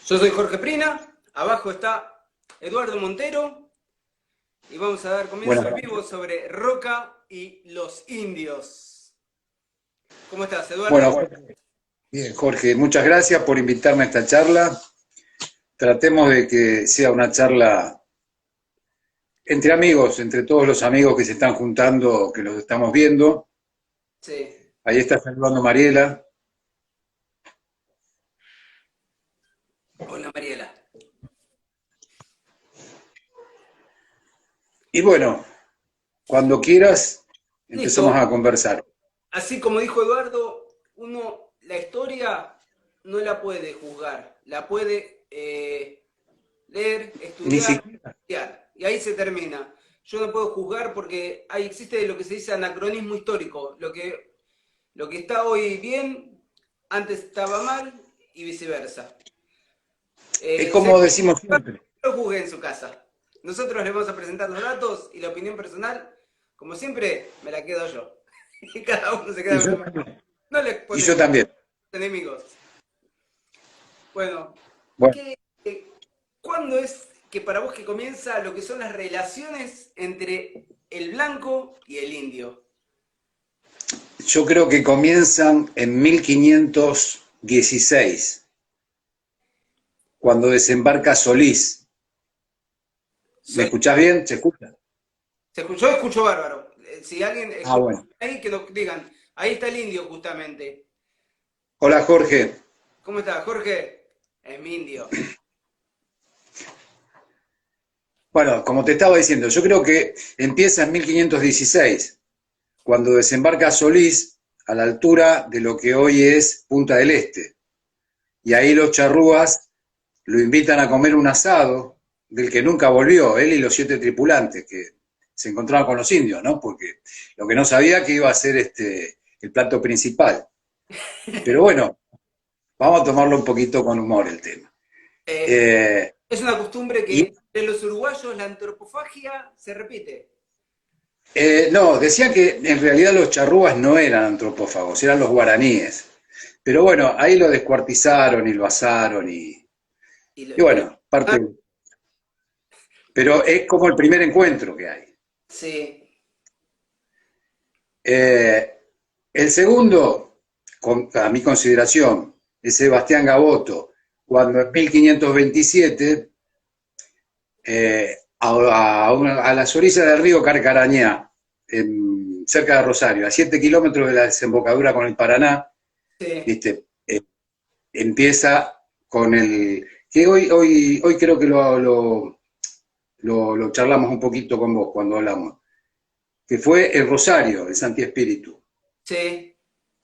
Yo soy Jorge Prina, abajo está Eduardo Montero y vamos a dar comienzo Bueno, al vivo sobre Roca y los indios. ¿Cómo estás, Eduardo? bueno, bien, Jorge, muchas gracias por invitarme a esta charla. Tratemos de que sea una charla entre amigos, entre todos los amigos que se están juntando, que los estamos viendo. Sí. Ahí está saludando Mariela. Hola, Mariela. Y bueno, cuando quieras, empezamos Listo. a conversar. Así como dijo Eduardo, uno la historia no la puede juzgar, la puede leer, Ni estudiar, siquiera. estudiar, y ahí se termina. Yo no puedo juzgar porque ahí existe lo que se dice anacronismo histórico. Lo que está hoy bien, antes estaba mal y viceversa. Es Si hay como que decimos siempre. lo juzgue en su casa. Nosotros les vamos a presentar los datos y la opinión personal, como siempre, me la quedo yo. Y cada uno se Y queda con yo lo mejor. también. No les Y yo ponemos también. enemigos. Bueno, Bueno, ¿qué, ¿cuándo es que para vos que comienza lo que son las relaciones entre el blanco y el indio? yo creo que comienzan en 1516, cuando desembarca Solís. ¿Me escuchás bien? ¿Se escucha? Yo escucho bárbaro. Si alguien Ah, escucha bueno. ahí, que nos digan. Ahí está el indio, justamente. Hola, Jorge. ¿Cómo está, Jorge? Es mi indio. Bueno, como te estaba diciendo, yo creo que empieza en 1516, cuando desembarca Solís a la altura de lo que hoy es Punta del Este. Y ahí los charrúas lo invitan a comer un asado del que nunca volvió, él y los 7 tripulantes que se encontraban con los indios, ¿no? Porque lo que no sabía que iba a ser el plato principal. Pero bueno, vamos a tomarlo un poquito con humor el tema. Eh, Eh, es una costumbre y que en los uruguayos la antropofagia se repite. No, decía que en realidad los charrúas no eran antropófagos, eran los guaraníes. Pero bueno, ahí lo descuartizaron y lo asaron Y lo- y bueno, ah, parte. Pero es como el primer encuentro que hay. sí, Eh, el segundo, a mi consideración, es Sebastián Gaboto, cuando en 1527, a las orillas del río Carcarañá, cerca de Rosario, a 7 kilómetros de la desembocadura con el Paraná, sí. ¿viste? Empieza con el, que hoy creo que lo charlamos un poquito con vos cuando hablamos, que fue el Rosario, el Santi Espíritu, Sí,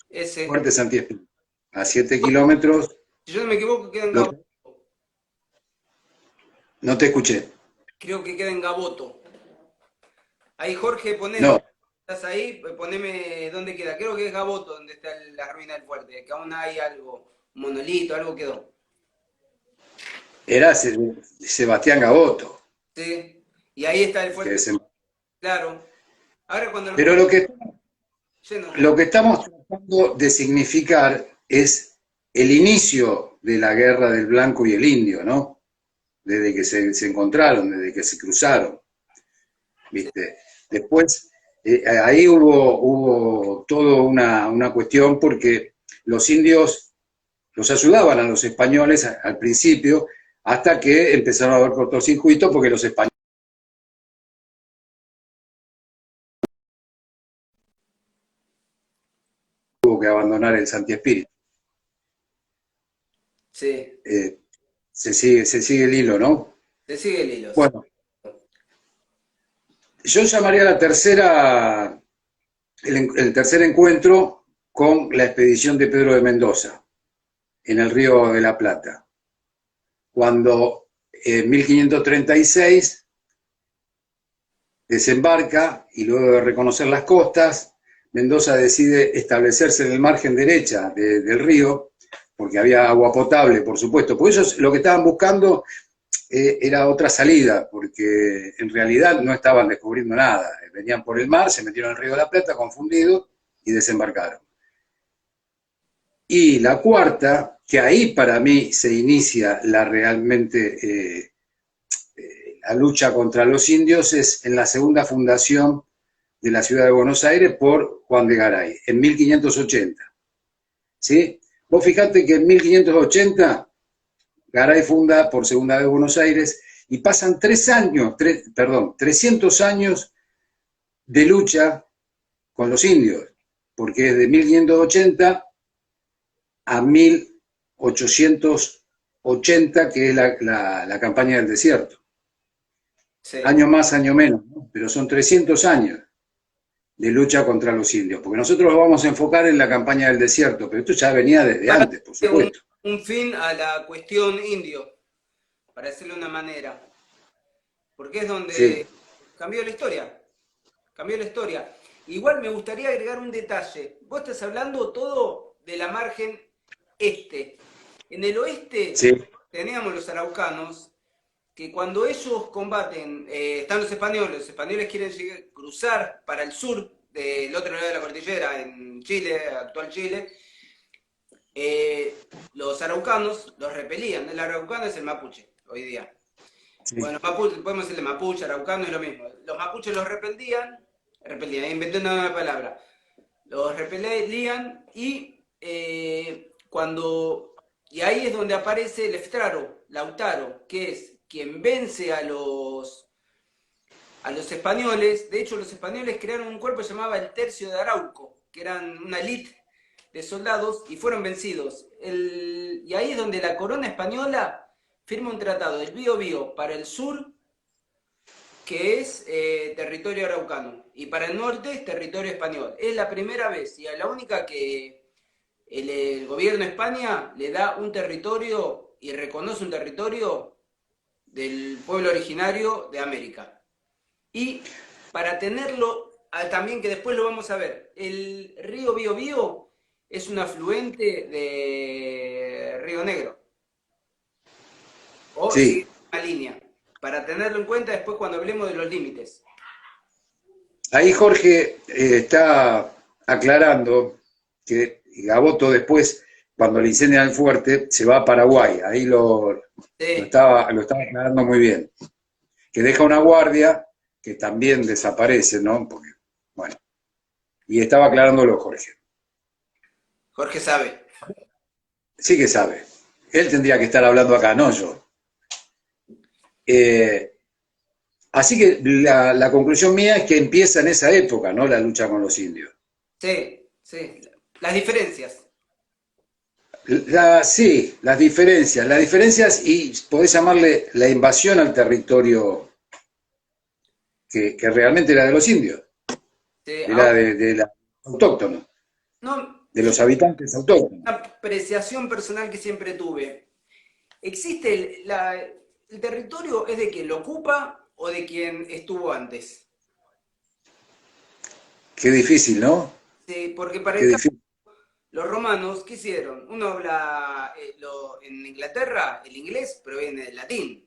ese. fuerte Santi Espíritu, a 7 kilómetros, Si yo no me equivoco, queda en lo, Gaboto. no te escuché, Creo que queda en Gaboto. Ahí, Jorge, no, poneme. ¿Estás ahí? Poneme dónde queda. Creo que es Gaboto, donde está la ruina del fuerte. Que aún hay algo, un monolito, algo quedó. era Sebastián Gaboto, Sí. Y ahí está el el que fuerte. Claro. Ahora cuando lo pero pongo lleno. lo que estamos tratando de significar es el inicio de la guerra del blanco y el indio, ¿no? Desde que se encontraron, desde que se cruzaron. Sí. ¿Viste? Después, ahí hubo toda una cuestión porque los indios los ayudaban a los españoles al principio, hasta que empezaron a haber cortocircuitos porque los españoles tuvo que abandonar el Santi Espíritu. Sí. Eh, se sigue el hilo, ¿no? Se sigue el hilo, sí. Bueno, yo llamaría la tercera, el tercer encuentro con la expedición de Pedro de Mendoza en el Río de la Plata, cuando en 1536 desembarca y luego de reconocer las costas, Mendoza decide establecerse en el margen derecha del río, porque había agua potable, por supuesto. Por ellos lo que estaban buscando era otra salida, porque en realidad no estaban descubriendo nada. Venían por el mar, se metieron en el río de la Plata confundidos y desembarcaron. Y la cuarta que ahí para mí se inicia realmente la lucha contra los indios, es en la segunda fundación de la ciudad de Buenos Aires por Juan de Garay, en 1580. ¿Sí? Vos fijate que en 1580 Garay funda por segunda vez Buenos Aires y pasan 300 años de lucha con los indios, porque es de 1580 a 1880, que es la campaña del desierto. Sí. Año más, año menos, ¿no? Pero son 300 años de lucha contra los indios, porque nosotros lo vamos a enfocar en la campaña del desierto, pero esto ya venía desde antes, por supuesto. Un fin a la cuestión indio, para decirlo de una manera, porque es donde Sí, cambió la historia, cambió la historia. Igual me gustaría agregar un detalle. Vos estás hablando todo de la margen este. En el oeste sí, teníamos los araucanos, que cuando ellos combaten, están los españoles quieren cruzar para el sur, del otro lado de la cordillera, en Chile, actual Chile, los araucanos los repelían. El araucano es el mapuche, hoy día. sí. Bueno, mapuche, podemos decirle mapuche, araucano, es lo mismo. Los mapuches los repelían, inventé una nueva palabra. Los repelían y y ahí es donde aparece Leftraro, Lautaro, que es quien vence a los españoles. De hecho, los españoles crearon un cuerpo que se llamaba el Tercio de Arauco, que eran una élite de soldados y fueron vencidos. Y ahí es donde la corona española firma un tratado del Bío-Bío para el sur, que es territorio araucano, y para el norte es territorio español. Es la primera vez y es la única que el gobierno de España le da un territorio y reconoce un territorio del pueblo originario de América. Y para tenerlo, también que después lo vamos a ver, el río Bío-Bío es un afluente de Río Negro. O sigue Sí. una línea. Para tenerlo en cuenta después cuando hablemos de los límites. Ahí Jorge está aclarando que Gaboto después, cuando le incendian el fuerte, se va a Paraguay. Ahí lo Sí. estaba aclarando muy bien. Que deja una guardia que también desaparece, ¿no? Porque, bueno, y estaba aclarándolo Jorge. Jorge sabe. Sí que sabe. Él tendría que estar hablando acá, no yo. Así que la conclusión mía es que empieza en esa época, ¿no? La lucha con los indios. Sí, sí. Las diferencias. Sí, las diferencias y podés llamarle la invasión al territorio que realmente era de los indios, Sí, era de la autóctonos, no, de yo los habitantes autóctonos. una apreciación personal que siempre tuve. ¿Existe el territorio es de quien lo ocupa o de quien estuvo antes? Qué difícil, ¿no? Sí, porque para Qué el difícil. los romanos, ¿qué hicieron? Uno habla en Inglaterra, el inglés proviene del latín.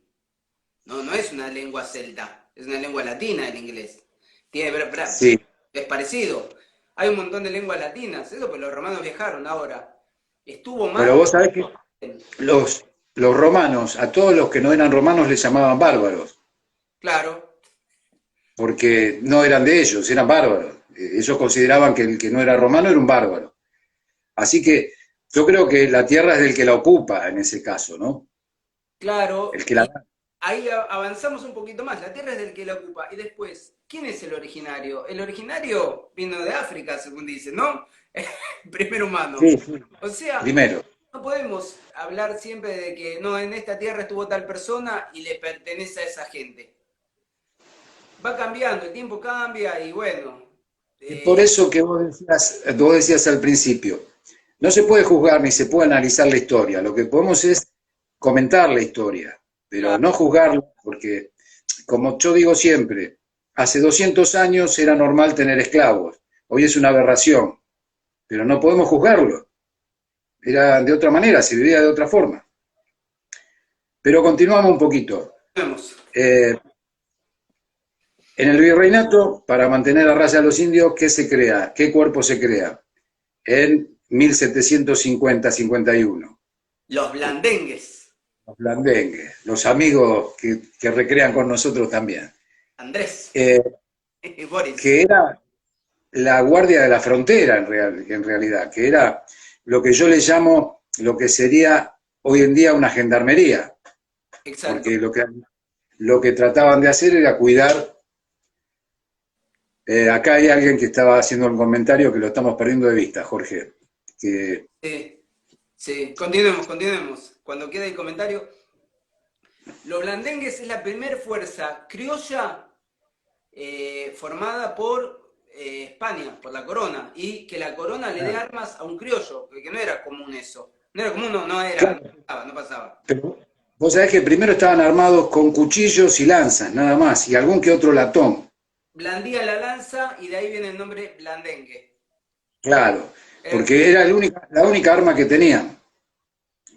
No, no es una lengua celta, es una lengua latina el inglés. Sí, Es parecido. Hay un montón de lenguas latinas, eso pues los romanos viajaron ahora. Estuvo más. pero vos sabés que los romanos, a todos los que no eran romanos les llamaban bárbaros, Claro, porque no eran de ellos, eran bárbaros. Ellos consideraban que el que no era romano era un bárbaro. Así que yo creo que la tierra es del que la ocupa en ese caso, ¿no? El claro. que la... Y ahí avanzamos un poquito más. La tierra es del que la ocupa. Y después, ¿quién es el originario? El originario vino de África, según dicen, ¿no? Primer humano. Sí, sí. O sea, Primero. no podemos hablar siempre de que no, en esta tierra estuvo tal persona y le pertenece a esa gente. Va cambiando, el tiempo cambia y bueno. Es por eso que vos decías al principio, no se puede juzgar ni se puede analizar la historia, lo que podemos es comentar la historia, pero Claro, no juzgarla, porque, como yo digo siempre, hace 200 años era normal tener esclavos, hoy es una aberración, pero no podemos juzgarlo, era de otra manera, se vivía de otra forma. Pero continuamos un poquito. vemos. Eh, en el virreinato, para mantener a raya a los indios, ¿qué se crea? ¿Qué cuerpo se crea? En 1750-51. Los blandengues. Los blandengues, los amigos que recrean con nosotros también. Andrés. Eh, Boris. que era la guardia de la frontera en realidad, que era lo que yo le llamo lo que sería hoy en día una gendarmería, Exacto. porque lo que trataban de hacer era cuidar. Acá hay alguien que estaba haciendo un comentario que lo estamos perdiendo de vista, Jorge. Que, Sí, sí. Continuemos, continuemos. Cuando quede el comentario. Los blandengues es la primera fuerza criolla formada por España, por la corona, y que la corona le dé claro, armas a un criollo, porque no era común eso. No era común, claro, no pasaba. pero vos sabés que primero estaban armados con cuchillos y lanzas, nada más, y algún que otro latón. Blandía la lanza y de ahí viene el nombre blandengue. Claro, Eh, porque era la única arma que tenían.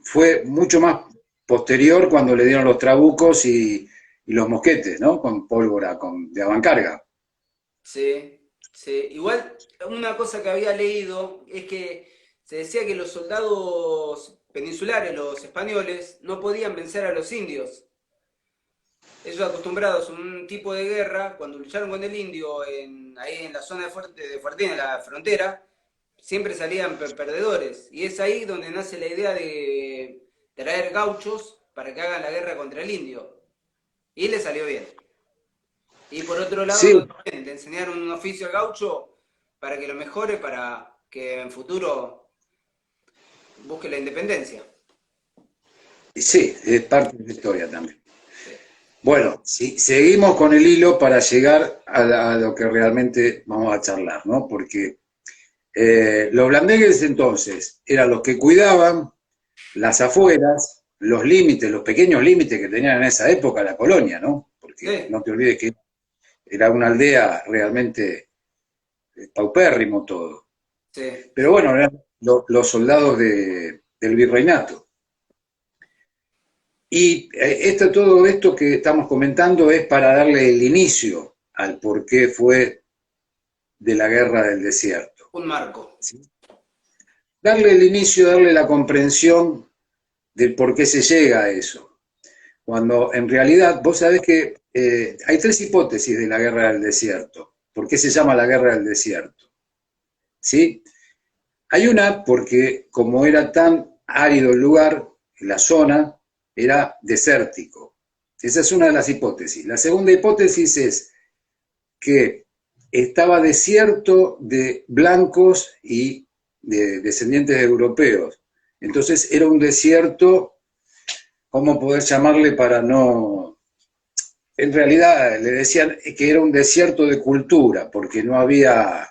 Fue mucho más posterior cuando le dieron los trabucos y los mosquetes, ¿no? Con pólvora, de avancarga. sí, sí. Igual, una cosa que había leído es que se decía que los soldados peninsulares, los españoles, no podían vencer a los indios. Ellos acostumbrados a un tipo de guerra, cuando lucharon con el indio ahí en la zona de Fuertín, en la frontera, siempre salían perdedores. Y es ahí donde nace la idea de traer gauchos para que hagan la guerra contra el indio. Y le salió bien. Y por otro Sí, lado, también, le enseñaron un oficio al gaucho para que lo mejore, para que en futuro busque la independencia. sí, es parte de la historia también. Sí. Bueno, sí, seguimos con el hilo para llegar a lo que realmente vamos a charlar, ¿no? Porque los blandengues entonces eran los que cuidaban las afueras, los límites, los pequeños límites que tenían en esa época la colonia, ¿no? Porque Sí, no te olvides que era una aldea realmente paupérrimo todo. sí, Pero bueno, eran los soldados del virreinato. Y todo esto que estamos comentando es para darle el inicio al por qué fue de la guerra del desierto. un marco. ¿Sí? Darle el inicio, darle la comprensión del por qué se llega a eso. Cuando en realidad, vos sabés que hay tres hipótesis de la guerra del desierto. ¿Por qué se llama la guerra del desierto? ¿Sí? Hay una porque como era tan árido el lugar, la zona era desértico. Esa es una de las hipótesis. La segunda hipótesis es que estaba desierto de blancos y de descendientes europeos. Entonces era un desierto, ¿cómo poder llamarle para no...? En realidad le decían que era un desierto de cultura, porque no había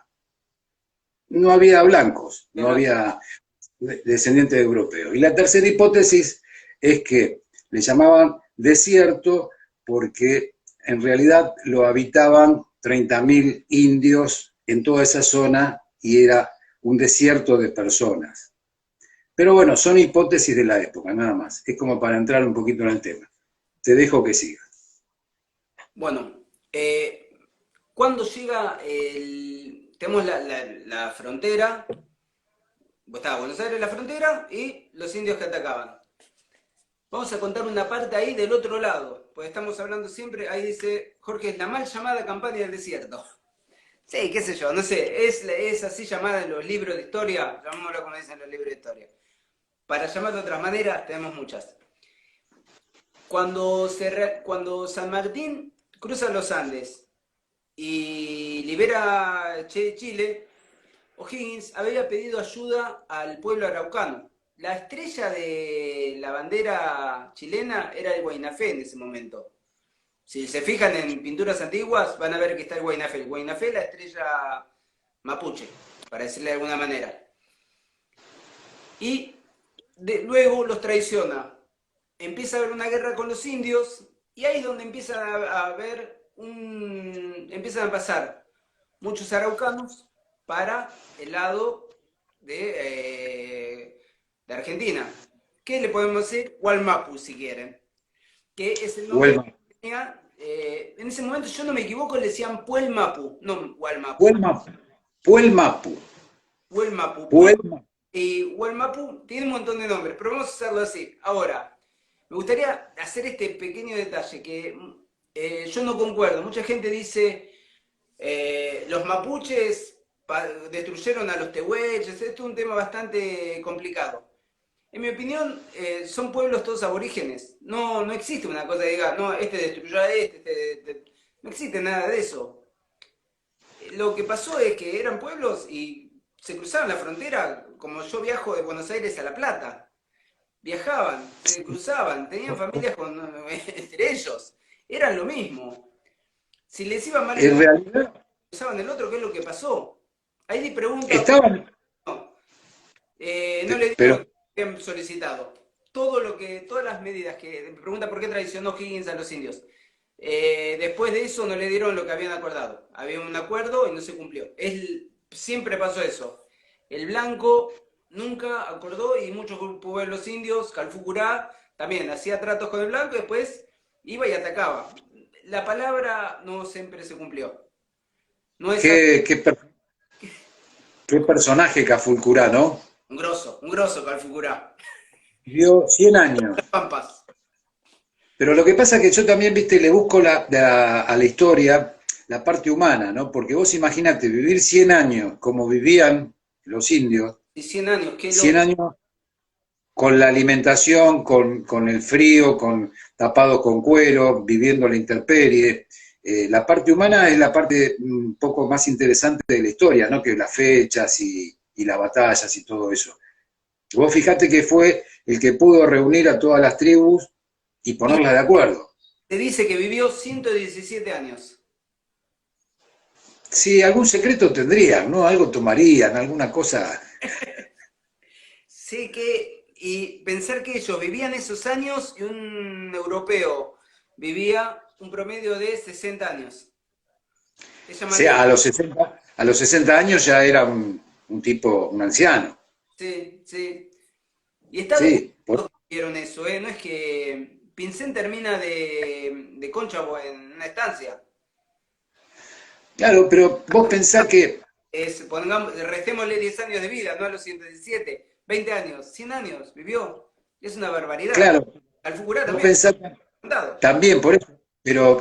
blancos, no había descendientes europeos. Y la tercera hipótesis es que le llamaban desierto porque en realidad lo habitaban 30.000 indios en toda esa zona y era un desierto de personas. Pero bueno, son hipótesis de la época, nada más. Es como para entrar un poquito en el tema. Te dejo que sigas. Bueno, ¿cuándo llega el... Tenemos la frontera, estaba Buenos Aires la frontera y los indios que atacaban. Vamos a contar una parte ahí del otro lado, pues estamos hablando siempre, ahí dice Jorge, es la mal llamada campaña del desierto. Sí, qué sé yo, no sé, es así llamada en los libros de historia, llamémoslo como dicen los libros de historia. Para llamar de otras maneras, tenemos muchas. Cuando San Martín cruza los Andes y libera Chile, O'Higgins había pedido ayuda al pueblo araucano. La estrella de la bandera chilena era el Guaynafé en ese momento. Si se fijan en pinturas antiguas, van a ver que está el Guaynafé. El Guaynafé es la estrella mapuche, para decirle de alguna manera. Y luego los traiciona. Empieza a haber una guerra con los indios y ahí es donde empiezan a pasar muchos araucanos para el lado de Argentina. ¿Qué le podemos decir? Hualmapu, si quieren. Que es el nombre Huelma. que tenía. En ese momento, yo no me equivoco, le decían Puelmapu, no Hualmapu. Puelmapu. Puelmapu. Huelmapu. Puelmapu. y Wallmapu tiene un montón de nombres, pero vamos a hacerlo así. Ahora, me gustaría hacer este pequeño detalle que yo no concuerdo. Mucha gente dice, los mapuches destruyeron a los tehuelches, esto es un tema bastante complicado. En mi opinión, son pueblos todos aborígenes. No, no existe una cosa que diga, no, este destruyó a no existe nada de eso. Lo que pasó es que eran pueblos y se cruzaban la frontera, como yo viajo de Buenos Aires a La Plata. Viajaban, se cruzaban, tenían familias entre ellos. Eran lo mismo. Si les iba mal en En un realidad, cruzaban el otro, ¿qué es lo que pasó? Ahí le pregunta, estaban, no, no le dieron lo pero que habían solicitado. Todas las medidas que, me pregunta por qué traicionó Higgins a los indios. Después de eso no le dieron lo que habían acordado. Había un acuerdo y no se cumplió. Siempre pasó eso. El blanco nunca acordó y muchos pueblos indios, Calfucurá, también hacía tratos con el blanco y después iba y atacaba. La palabra no siempre se cumplió. No es así. qué personaje Cafulcurá, ¿no? Un grosso Calfucurá. Vivió 100 años. Pampas. Pero lo que pasa es que yo también, viste, le busco a la historia la parte humana, ¿no? Porque vos imaginate vivir 100 años como vivían los indios, Y 100 años, qué 100 loco. años con la alimentación, con el frío, tapados con cuero, viviendo la intemperie. La parte humana es la parte un poco más interesante de la historia, ¿no? Que las fechas y las batallas y todo eso. Vos fijate que fue el que pudo reunir a todas las tribus y Y ponerlas de acuerdo. te dice que vivió 117 años. Sí, algún secreto tendrían, ¿no? Algo tomarían, alguna cosa. Sé que, y pensar que ellos vivían esos años y un europeo vivía un promedio de 60 años. Es O sea, llamativo. a los 60 años ya era un tipo, un anciano. Sí, sí. Y está Sí, documentado que vieron eso, ¿eh? No es que Pincén termina de Conchavo en una estancia. claro, pero vos pensás que, Pongamos, restémosle 10 años de vida, no a los 117, 20 años, 100 años, vivió. Es una barbaridad. claro, Al Fucurá vos también, pensás contado. también por eso,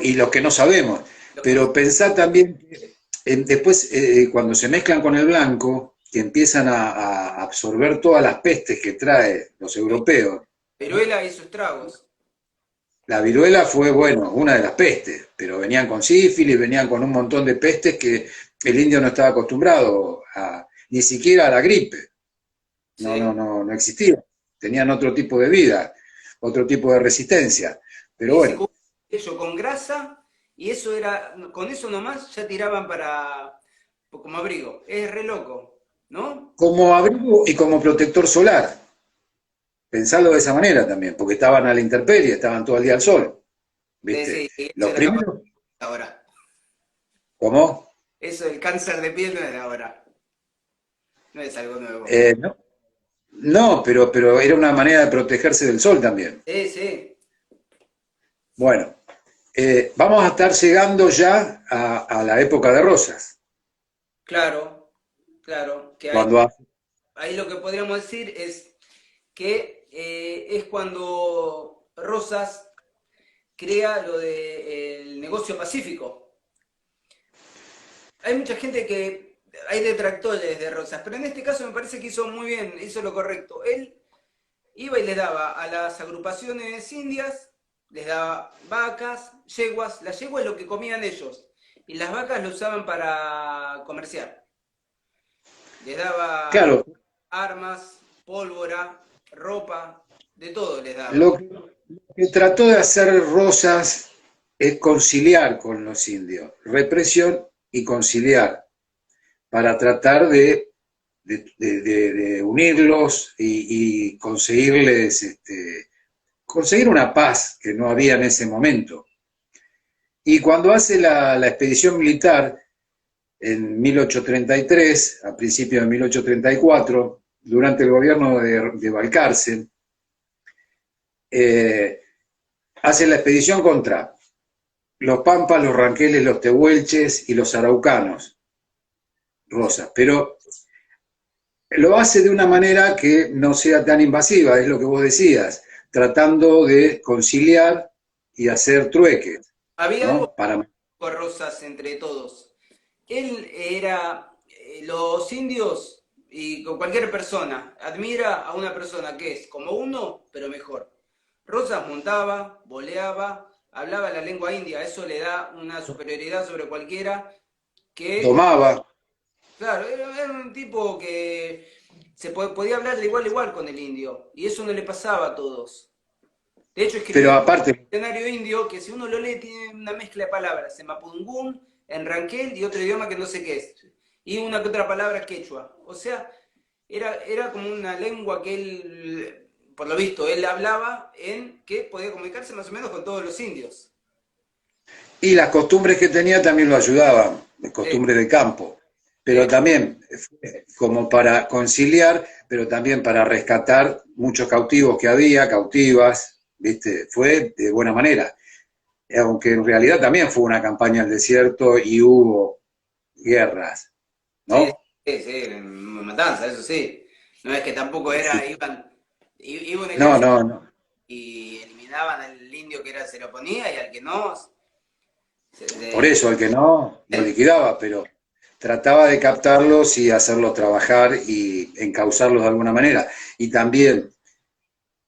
y los que no sabemos, Lo que no pero pensá también que después, cuando se mezclan con el blanco, que empiezan a absorber todas las pestes que trae los europeos, ¿no? Peruela hizo estragos. La viruela fue, bueno, una de las pestes, pero venían con sífilis, venían con un montón de pestes que el indio no estaba acostumbrado ni siquiera a la gripe. No, no, ¿Sí? no, no existía. Tenían otro tipo de vida, otro tipo de resistencia. Pero Se bueno, cubría eso con grasa y eso era, con eso nomás ya tiraban para, como abrigo. Es re loco, ¿no? como abrigo y como protector solar, pensarlo de esa manera también, porque estaban a la intemperie, estaban todo el día al sol, Sí, ¿viste? sí, eso Los era capaz primeros, de ahora. ¿cómo? Eso del cáncer de piel no es de ahora. No es algo nuevo. No, no, pero era una manera de protegerse del sol también. Sí, sí, Bueno, vamos a estar llegando ya a la época de Rosas, claro, claro. Que cuando ahí lo que podríamos decir es que es cuando Rosas crea lo del negocio pacífico. Hay mucha gente que, hay detractores de Rosas, pero en este caso me parece que hizo muy bien, hizo lo correcto. Él iba y les daba a las agrupaciones indias, les daba vacas, yeguas, las yeguas es lo que comían ellos, y las vacas lo usaban para comerciar. Les daba claro, armas, pólvora, ropa, de todo les daba. lo que trató de hacer Rosas es conciliar con los indios, represión y conciliar, para tratar de unirlos y conseguirles, conseguir una paz que no había en ese momento. Y cuando hace la expedición militar en 1833, a principios de 1834, durante el gobierno de Balcarce, hace la expedición contra los pampas, los ranqueles, los tehuelches y los araucanos, Sí. Rosas. Pero lo hace de una manera que no sea tan invasiva, es lo que vos decías, tratando de conciliar y hacer trueques, Había algo ¿no? Para, con Rosas entre todos. Él era, los indios y con cualquier persona, admira a una persona que es como uno, pero mejor. Rosas montaba, voleaba, hablaba la lengua india, eso le da una superioridad sobre cualquiera que, domaba, claro, era un tipo que podía hablar de igual a igual con el indio, y eso no le pasaba a todos. De hecho, pero escribió un aparte, diccionario indio que si uno lo lee tiene una mezcla de palabras, en mapudungún, en ranquel y otro idioma que no sé qué es. Y una que otra palabra quechua. O sea, era como una lengua que él, por lo visto, él hablaba en que podía comunicarse más o menos con todos los indios. y las costumbres que tenía también lo ayudaban, las Sí, costumbres de campo, pero sí, también como para conciliar, pero también para rescatar muchos cautivos que había, cautivas, ¿viste? Fue de buena manera, aunque en realidad también fue una campaña al desierto y hubo guerras, sí, ¿no? sí, sí, matanza, eso sí. No es que tampoco era, Sí. iba un No, ejército no, no. y eliminaban al indio que era, se lo ponía y al que no, Por eso, el que no, lo eh, liquidaba, pero trataba de captarlos y hacerlos trabajar y encauzarlos de alguna manera. Y también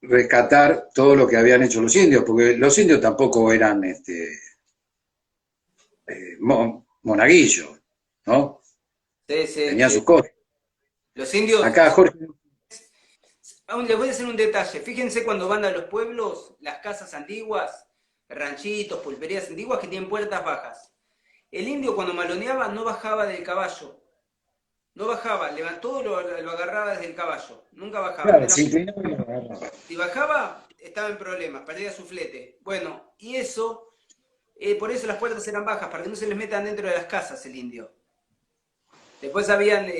rescatar todo lo que habían hecho los indios, porque los indios tampoco eran monaguillos, ¿no? sí, sí, Tenían sí. sus cosas. Los indios, Acá, Jorge, aún les voy a decir un detalle. Fíjense cuando van a los pueblos, las casas antiguas, ranchitos, pulperías antiguas que tienen puertas bajas. El indio cuando maloneaba no bajaba del caballo. No bajaba, levantó, lo agarraba desde el caballo. Nunca bajaba. claro, se inclinaba y lo agarraba. Si bajaba, estaba en problemas, perdía su flete. Bueno, y eso, por eso las puertas eran bajas, para que no se les metan dentro de las casas el indio. Después habían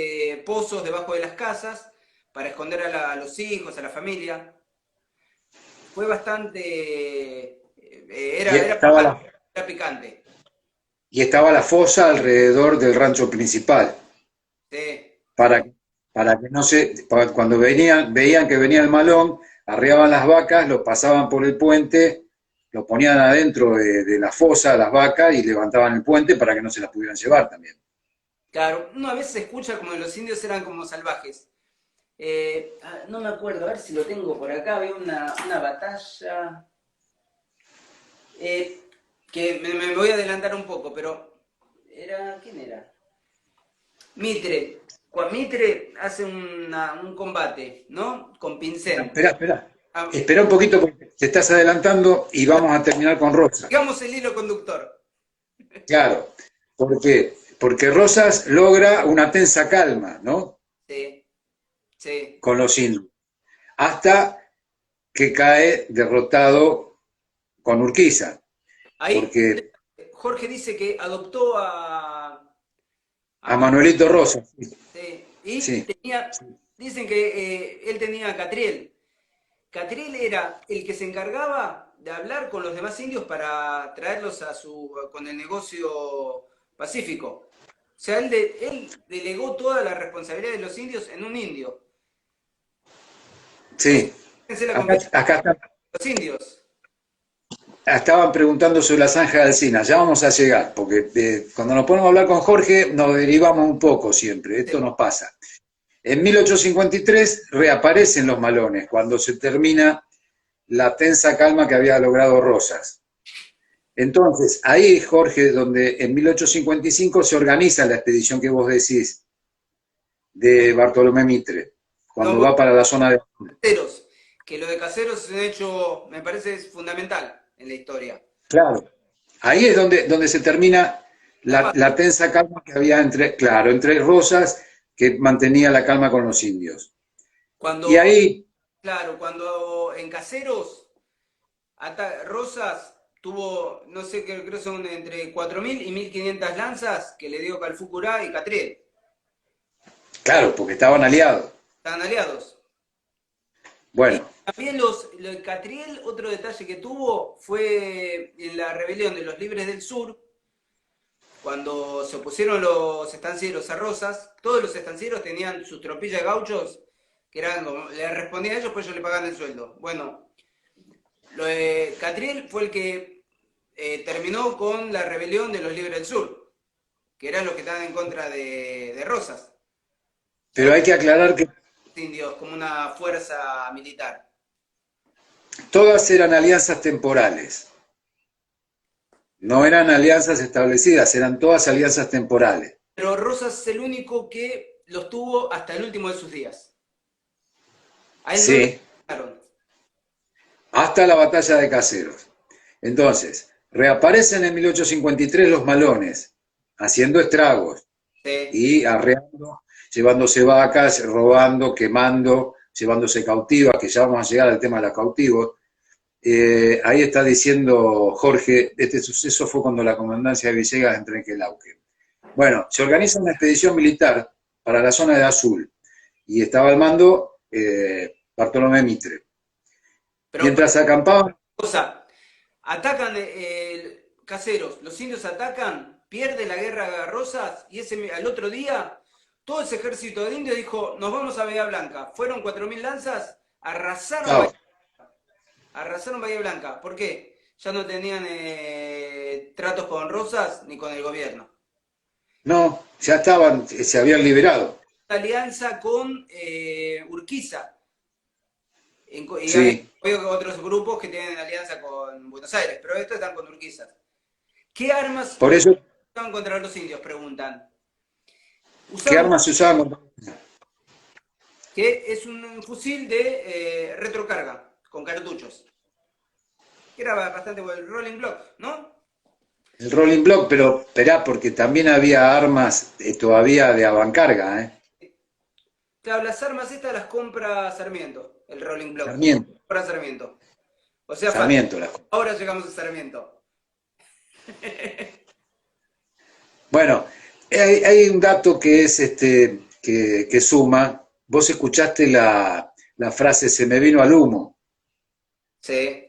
pozos debajo de las casas para esconder a los hijos, a la familia. Fue bastante. Y Era estaba picante. la, Era picante. y estaba la fosa alrededor del rancho principal, Sí, para, sí. para que no se, cuando veían que venía el malón, arriaban las vacas, los pasaban por el puente, los ponían adentro de la fosa, las vacas, y levantaban el puente para que no se las pudieran llevar también. Claro, uno a veces se escucha como los indios eran como salvajes. No me acuerdo, a ver si lo tengo por acá. Había una batalla. eh, que me voy a adelantar un poco, pero. ¿Quién era? Mitre. Mitre hace un combate, ¿no? Con Espera, Pincén. espera, espera. Ah, Espera un poquito porque te estás adelantando y vamos a terminar con Rosa. digamos el hilo conductor. Claro, ¿por qué? Porque Rosas logra una tensa calma, ¿no? Sí, sí. Con los indios, hasta que cae derrotado con Urquiza, Ahí porque Jorge dice que adoptó a a Manuelito Manuel. Rosas, Sí, y sí, tenía, dicen que él tenía a Catriel. Catriel era el que se encargaba de hablar con los demás indios para traerlos con el negocio pacífico. O sea, él delegó toda la responsabilidad de los indios en un indio. Eso, sí. fíjense la Acá, convicción acá de los indios. estaban preguntando sobre la zanja de Alcina, ya vamos a llegar, porque cuando nos ponemos a hablar con Jorge nos derivamos un poco siempre, esto Sí. nos pasa. En 1853 reaparecen los malones, cuando se termina la tensa calma que había logrado Rosas. Entonces, ahí, Jorge, donde en 1855 se organiza la expedición que vos decís de Bartolomé Mitre, No, cuando va para la zona de... caseros, que lo de caseros es un hecho, me parece, es fundamental en la historia. Claro, ahí es donde se termina La paz. la tensa calma que había entre, claro, entre Rosas, que mantenía la calma con los indios. Y Cuando, ahí, claro, cuando en caseros, Rosas tuvo, no sé, creo que son entre 4.000 y 1.500 lanzas que le dio Calfucurá y Catriel. claro, porque estaban aliados. Estaban aliados. Y Bueno, también lo de Catriel, otro detalle que tuvo fue en la rebelión de los Libres del Sur, cuando se opusieron los estancieros a Rosas, todos los estancieros tenían sus tropillas de gauchos, que eran como, le respondían a ellos, pues ellos le pagaban el sueldo. Bueno, Catriel fue el que terminó con la rebelión de los Libres del Sur, que eran los que estaban en contra de Rosas. Pero hay que aclarar que Indios como una fuerza militar. todas eran alianzas temporales. No eran alianzas establecidas, eran todas alianzas temporales. Pero Rosas es el único que los tuvo hasta el último de sus días. A él no le Sí, ganaron. hasta la batalla de Caseros. Entonces, reaparecen en 1853 los malones, haciendo estragos Sí. y arreando, llevándose vacas, robando, quemando, llevándose cautivas, que ya vamos a llegar al tema de los cautivos. Ahí está diciendo Jorge, este suceso fue cuando la comandancia de Villegas entró en Quelauque. Bueno, se organiza una expedición militar para la zona de Azul y estaba al mando Bartolomé Mitre. Pero, Mientras acampaban, cosa, atacan caseros, los indios atacan, pierde la guerra Rosas y al otro día todo ese ejército de indios dijo, nos vamos a Bahía Blanca. Fueron 4.000 lanzas, no, arrasaron Bahía Blanca. ¿Por qué? Ya no tenían tratos con Rosas ni con el gobierno. no, ya estaban, se habían liberado. Alianza con Urquiza. Y hay Sí, otros grupos que tienen alianza con Buenos Aires, pero estos están con Urquiza. ¿Qué armas por eso, usaban contra los indios? Preguntan. ¿qué Usaban armas se usaban contra? que es un fusil de retrocarga con cartuchos. Que era bastante bueno, el Rolling Block, ¿no? El Rolling Block, pero esperá, porque también había armas todavía de avancarga, ¿eh? Claro, las armas estas las compra Sarmiento, el Rolling Block. Sarmiento, Compra Sarmiento. O sea, falta. Sarmiento. Ahora llegamos a Sarmiento. Bueno, hay un dato que es que suma. Vos escuchaste la frase se me vino al humo. Sí.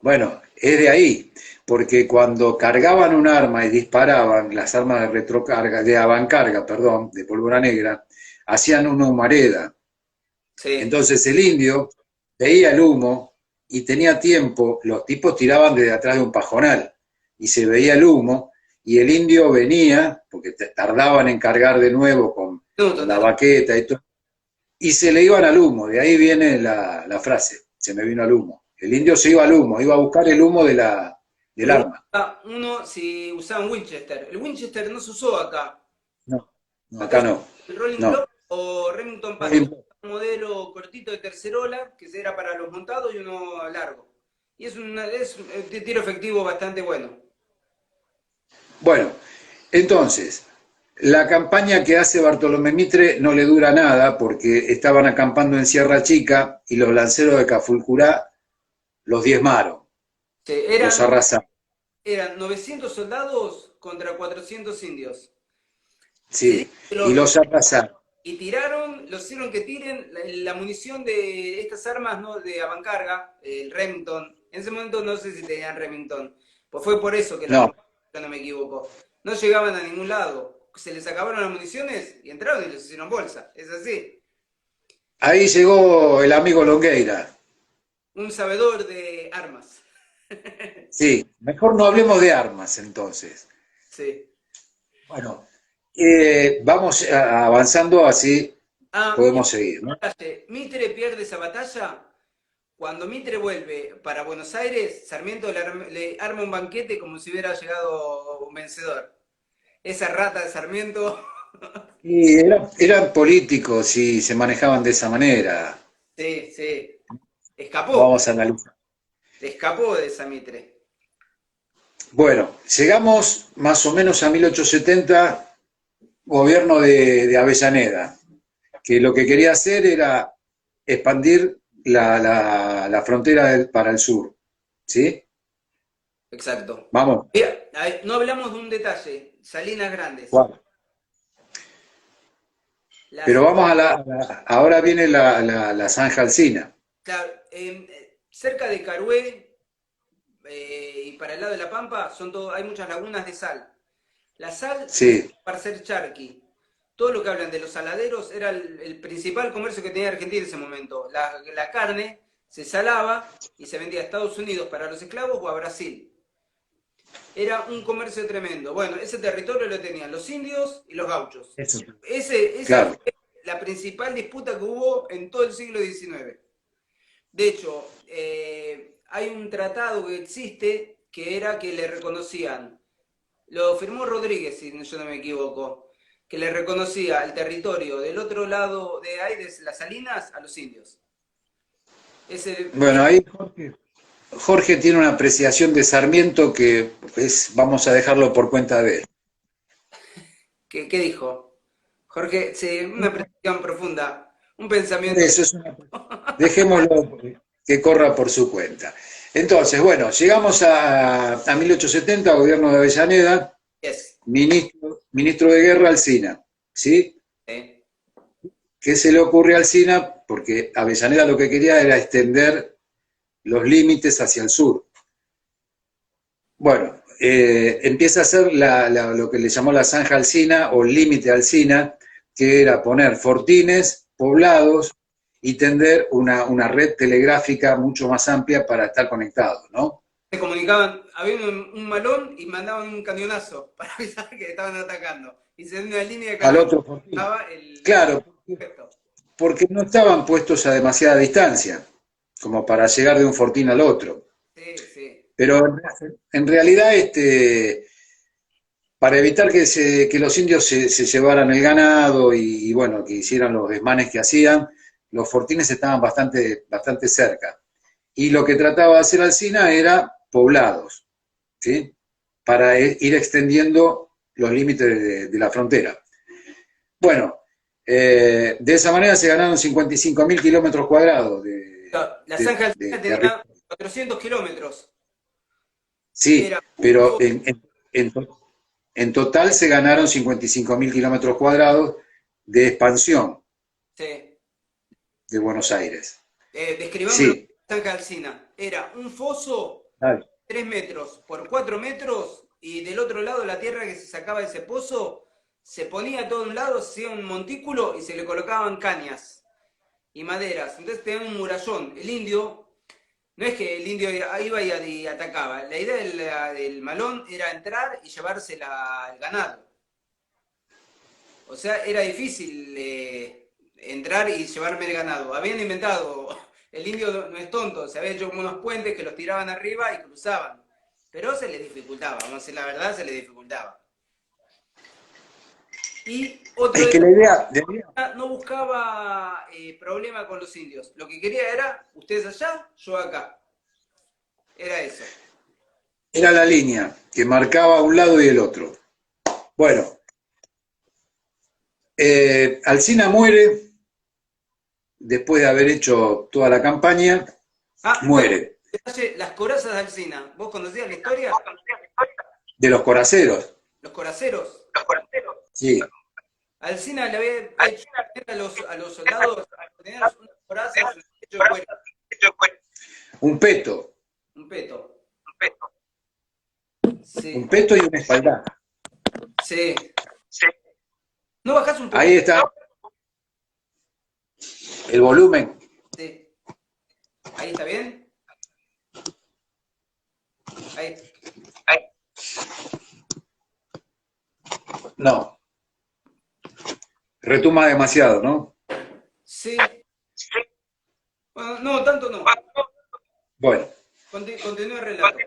Bueno, es de ahí, porque cuando cargaban un arma y disparaban, las armas de retrocarga, de avancarga, perdón, de pólvora negra, hacían una humareda. Sí. Entonces el indio veía el humo y tenía tiempo, los tipos tiraban desde atrás de un pajonal y se veía el humo y el indio venía, porque tardaban en cargar de nuevo No, con la total. baqueta y todo, y se le iban al humo, de ahí viene la frase, se me vino al humo. El indio se iba al humo, iba a buscar el humo del arma. Pregunta uno si usaban Winchester. El Winchester no se usó acá. No, no, Acá acá es no. el Rolling No. Block o Remington Patton. Un modelo cortito de tercerola que era para los montados y uno largo. Y es un tiro efectivo bastante bueno. Bueno, entonces, la campaña que hace Bartolomé Mitre no le dura nada porque estaban acampando en Sierra Chica y los lanceros de Cafulcurá los diezmaron, Sí, los arrasaron. eran 900 soldados contra 400 indios. Se dice Sí, que y los arrasaron. y tiraron, los hicieron que tiren la munición de estas armas, ¿no? De avancarga, el Remington. En ese momento no sé si tenían Remington. Pues fue por eso que las No, rompieron, si no me equivoco. No llegaban a ningún lado. Se les acabaron las municiones y entraron y les hicieron bolsa. Es así. ahí llegó el amigo Longueira. Un sabedor de armas. Sí, mejor no hablemos de armas entonces. Sí. Bueno, vamos avanzando así Ah, podemos seguir, ¿no? Mitre pierde esa batalla. Cuando Mitre vuelve para Buenos Aires, Sarmiento le arma un banquete como si hubiera llegado un vencedor. Esa rata de Sarmiento, Y eran políticos y se manejaban de esa manera. sí, sí, Vamos a analizar. escapó de esa Mitre. Bueno, llegamos más o menos a 1870, gobierno de Avellaneda, que lo que quería hacer era expandir la frontera para el sur. ¿Sí? Exacto. Vamos. Mira, no hablamos de un detalle, Salinas Grandes. Bueno, Las, pero vamos ahora viene la zanja Alsina. claro, cerca de Carué y para el lado de La Pampa hay muchas lagunas de sal. La sal Sí, para hacer charqui. Todo lo que hablan de los saladeros era el principal comercio que tenía Argentina en ese momento. La carne se salaba y se vendía a Estados Unidos para los esclavos o a Brasil. Era un comercio tremendo. Bueno, ese territorio lo tenían los indios y los gauchos. eso. Esa Claro. fue la principal disputa que hubo en todo el siglo XIX. De hecho, hay un tratado que existe que era que le reconocían, lo firmó Rodríguez, si yo no me equivoco, que le reconocía el territorio del otro lado de ahí, de las Salinas, a los indios. Bueno, ahí Jorge tiene una apreciación de Sarmiento que vamos a dejarlo por cuenta de él. ¿Qué dijo? Jorge, sí, una No, apreciación profunda, un por pensamiento. eso dejémoslo que corra por su cuenta. Entonces, bueno, llegamos a 1870, gobierno de Avellaneda, Yes. ministro de Guerra Alsina, ¿sí? Sí. ¿Qué se le ocurre a Alsina? Porque Avellaneda lo que quería era extender los límites hacia el sur. Bueno, empieza a hacer lo que le llamó la zanja Alsina o límite Alsina, que era poner fortines poblados y tender una red telegráfica mucho más amplia para estar conectados, ¿no? Se comunicaban, había un malón y mandaban un cañonazo para avisar que estaban atacando. Y se dio una línea de Al cañón. otro fortín. Estaba el Claro, efecto. porque no estaban puestos a demasiada distancia, como para llegar de un fortín al otro. Sí, sí. Pero en realidad, para evitar que los indios se llevaran el ganado y, bueno, que hicieran los desmanes que hacían, los fortines estaban bastante cerca. Y lo que trataba de hacer Alsina era poblados, ¿sí? Para ir extendiendo los límites de la frontera. Bueno, de esa manera se ganaron 55.000 kilómetros cuadrados La zanja de alpina territorio. tenía 400 kilómetros. Sí, Era pero mucho. en total se ganaron 55.000 kilómetros cuadrados de expansión Sí. de Buenos Aires. Describamos lo que Sí, es la zanja alcina. Era un foso dale. 3 metros por 4 metros y del otro lado la tierra que se sacaba de ese pozo se ponía a todo un lado, se hacía un montículo y se le colocaban cañas y maderas. Entonces tenían un murallón. El indio, no es que el indio iba y atacaba. La idea del malón era entrar y llevarse el ganado. O sea, era difícil entrar y llevarme el ganado. Habían inventado, el indio no es tonto, se había hecho como unos puentes que los tiraban arriba y cruzaban. Pero se les dificultaba, vamos a decir la verdad, se les dificultaba. Y otro Es que la detalle, idea, no buscaba problema con los indios. Lo que quería era, ustedes allá, yo acá. Era eso. era la línea que marcaba un lado y el otro. Bueno, Alsina muere después de haber hecho toda la campaña, Ah, perdón, muere detalle, las corazas de Alsina. ¿Vos conocías la historia? de los coraceros. Los coraceros. Sí, Alsina le había hecho a los soldados unas corazas en el techo de cuero, un peto, un peto. un Sí, peto y una espaldar. sí. ¿No bajás un Ahí poquito? está el volumen. Sí. ¿Ahí está bien? Ahí. No, retuma demasiado, ¿no? Sí. Bueno, no, tanto no. Bueno, Continúa el relato.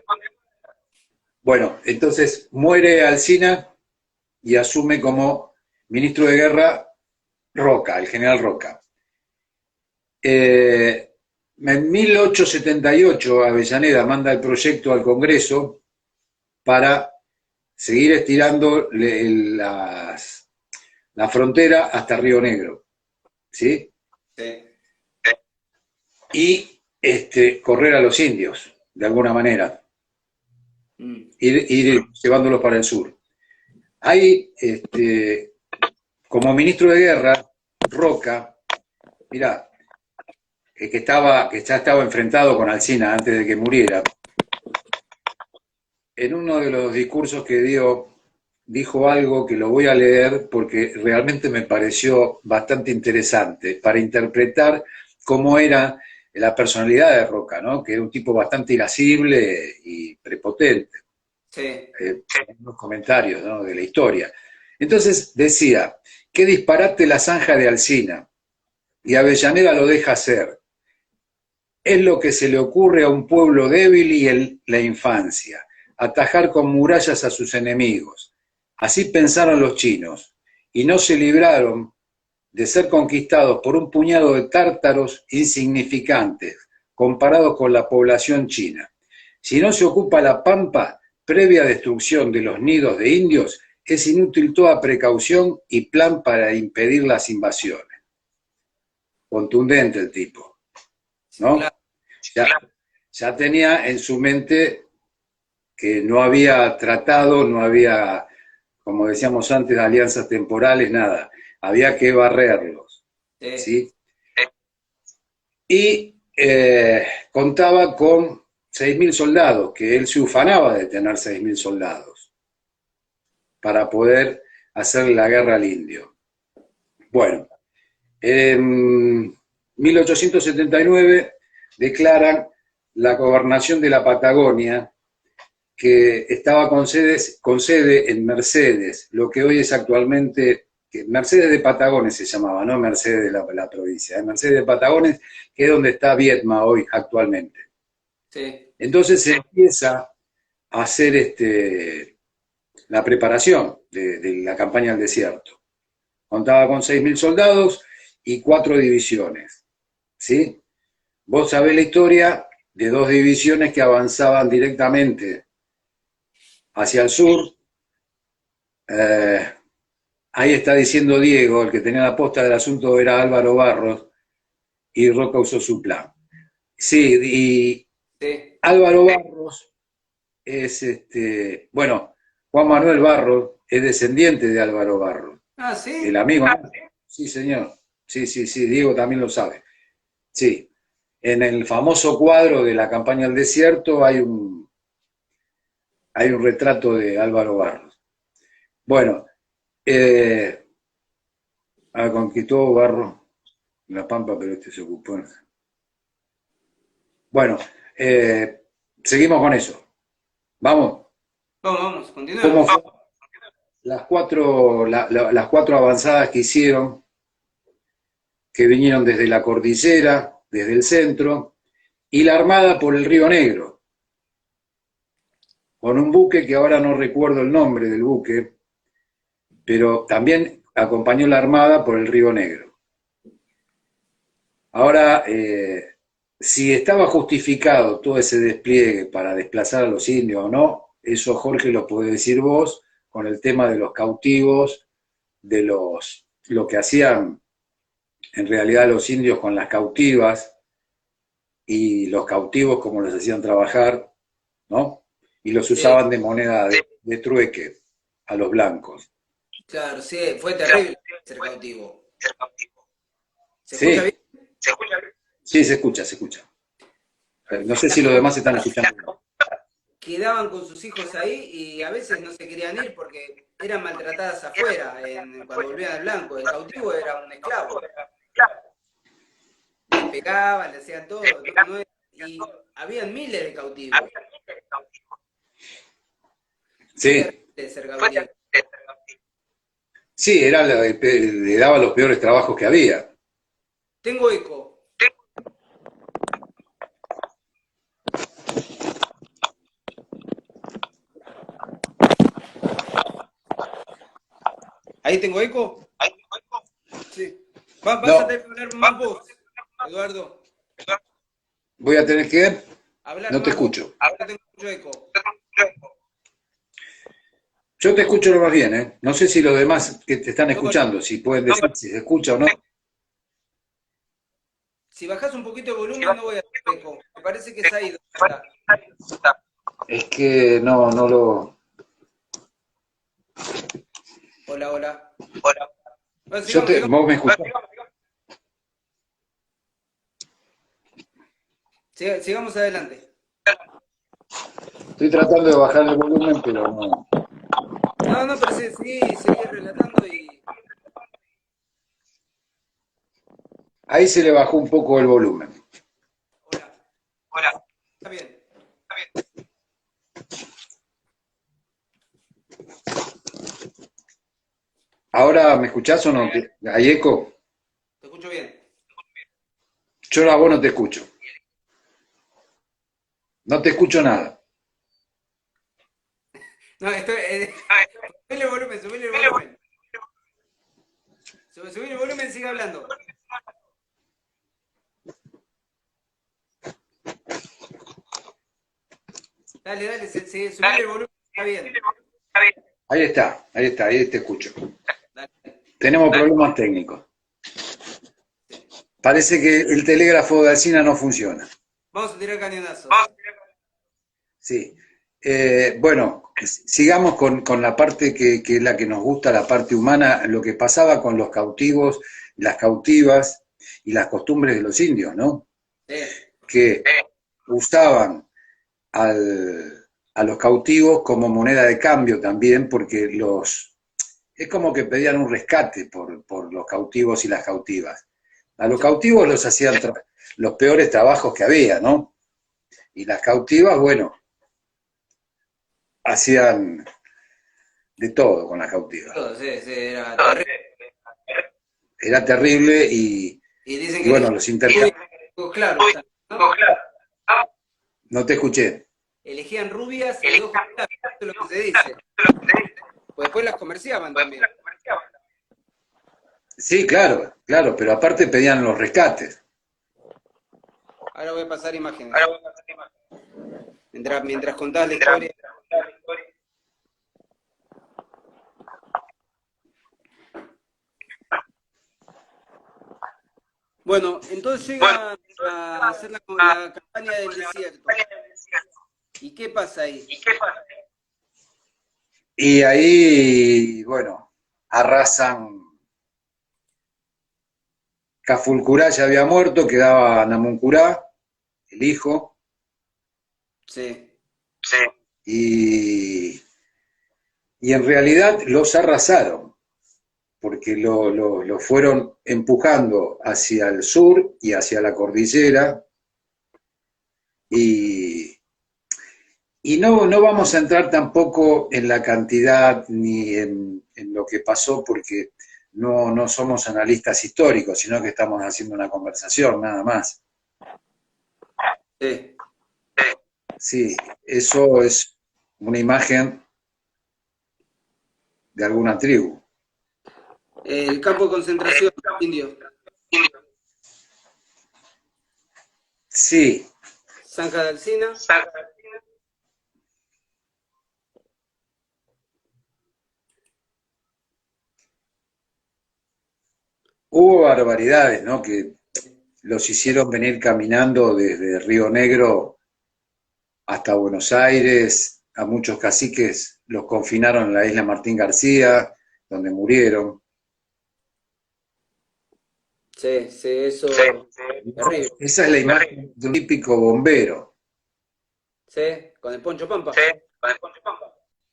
bueno, entonces muere Alsina y asume como ministro de Guerra Roca, el general Roca. En 1878 Avellaneda manda el proyecto al Congreso para seguir estirando la frontera hasta Río Negro, ¿sí? Sí. Y correr a los indios, de alguna manera, Mm. ir llevándolos para el sur. Hay, como ministro de Guerra, Roca, mirá, que ya estaba enfrentado con Alsina antes de que muriera, en uno de los discursos que dio dijo algo que lo voy a leer porque realmente me pareció bastante interesante para interpretar cómo era la personalidad de Roca, ¿no? Que era un tipo bastante irascible y prepotente, Sí, en los comentarios, ¿no? De la historia. Entonces decía, qué disparate la zanja de Alsina, y Avellaneda lo deja hacer. Es lo que se le ocurre a un pueblo débil y en la infancia, atajar con murallas a sus enemigos. Así pensaron los chinos, y no se libraron de ser conquistados por un puñado de tártaros insignificantes comparados con la población china. Si no se ocupa la pampa, previa destrucción de los nidos de indios, es inútil toda precaución y plan para impedir las invasiones. Contundente el tipo, claro. ¿no? Ya, ya tenía en su mente que no había tratado, no había, como decíamos antes, alianzas temporales, nada. Había que barrerlos, Sí. ¿sí? Y contaba con 6.000 soldados, que él se ufanaba de tener 6.000 soldados para poder hacer la guerra al indio. Bueno, en 1879 declaran la gobernación de la Patagonia, que estaba con sede en Mercedes, lo que hoy es actualmente, Mercedes de Patagones se llamaba, no Mercedes de la provincia, Mercedes de Patagones, que es donde está Viedma hoy actualmente. Sí. Entonces se empieza a hacer la preparación de la campaña al desierto. Contaba con 6.000 soldados y 4 divisiones, ¿sí? Vos sabés la historia de 2 divisiones que avanzaban directamente hacia el sur. Ahí está diciendo Diego, el que tenía la posta del asunto era Álvaro Barros, y Roca usó su plan. Sí, y Sí. Álvaro Barros es, bueno, Juan Manuel Barros es descendiente de Álvaro Barros, Ah, el sí. amigo. Sí, señor. Sí, sí, sí, Diego también lo sabe. Sí. En el famoso cuadro de la campaña al desierto hay un retrato de Álvaro Barros. Bueno, conquistó Barros la Pampa, pero este se ocupó. Bueno, seguimos con eso. Vamos. Vamos, vamos, continuemos. ¿Cómo fue las cuatro avanzadas que hicieron, que vinieron desde la cordillera, desde el centro, y la armada por el Río Negro, con un buque que ahora no recuerdo el nombre del buque, pero también acompañó la armada por el Río Negro. Ahora, si estaba justificado todo ese despliegue para desplazar a los indios o no, eso Jorge lo puede decir vos, con el tema de los cautivos, de lo que hacían en realidad los indios con las cautivas y los cautivos como los hacían trabajar, ¿no? Y los Sí, usaban de moneda de trueque a los blancos. claro, sí, fue terrible ser cautivo. ¿Se escucha bien? Sí, sí, se escucha, se escucha. No sé si los demás están escuchando. Quedaban con sus hijos ahí y a veces no se querían ir porque eran maltratadas afuera, cuando volvían al blanco. El cautivo era un esclavo. Les pegaban, le hacían todo. Y habían miles de cautivos. Fue Sí, terrible ser cautivo. sí, le daba los peores trabajos que había. Tengo eco. ¿Ahí tengo eco? Sí. Vas a No, tener que hablar más vos, Eduardo. voy a tener que... Hablar No te más vos. escucho. Yo tengo mucho eco. Yo te escucho lo más bien, ¿eh? No sé si los demás que te están No, escuchando, si pueden decir si se escucha o no. si bajás un poquito el volumen no voy a tener eco. Me parece que se ha ido. Es que no lo... Hola, hola. Bueno, sigamos, sigamos, Vos me escuchás. sigamos adelante. Estoy tratando de bajar el volumen, pero no. No, No, no, pero sí, seguí relatando y... Ahí se le bajó un poco el volumen. Hola. Hola. Está bien. ¿Ahora me escuchás o no? ¿Hay eco? Te escucho bien. Yo a vos no te escucho. No te escucho nada. No, estoy... subile el volumen, subile el volumen. Subile el volumen, sigue hablando. Dale, dale, subile el volumen, está bien. Ahí te escucho. Dale. Tenemos problemas técnicos. Sí. Parece que el telégrafo de Alsina no funciona. Vamos a tirar cañonazos. Sí. Bueno, sigamos con la parte que es la que nos gusta, la parte humana, lo que pasaba con los cautivos, las cautivas y las costumbres de los indios, ¿no? Sí. Que usaban a los cautivos como moneda de cambio también, porque es como que pedían un rescate por los cautivos y las cautivas. A los cautivos los hacían los peores trabajos que había, ¿no? Y las cautivas, bueno, hacían de todo con las cautivas. Sí, sí, era terrible. Era terrible Y dicen y que bueno, elegían los intercambios. ojos claros, ¿no? No te escuché. Elegían rubias y de ojos claros, eso es lo que se dice. Pues después las comerciaban también. Sí, claro, claro, pero aparte pedían los rescates. Ahora voy a pasar imágenes. Mientras contás la historia. Bueno, entonces llega a hacer la campaña del desierto. ¿Y qué pasa ahí? Y ahí, bueno, arrasan. Cafulcurá ya había muerto, quedaba Namuncurá, el hijo, Sí, y, y en realidad los arrasaron, porque lo fueron empujando hacia el sur y hacia la cordillera, y, y no vamos a entrar tampoco en la cantidad ni en lo que pasó, porque no somos analistas históricos, sino que estamos haciendo una conversación, nada más. sí. Sí, eso es una imagen de alguna tribu. El campo de concentración indio. Sí, Zanja de Alcina. hubo barbaridades, ¿no? Que los hicieron venir caminando desde Río Negro hasta Buenos Aires, a muchos caciques los confinaron en la isla Martín García, donde murieron. Sí, sí, eso terrible. Esa es la imagen de un típico bombero, Sí, con el Poncho Pampa.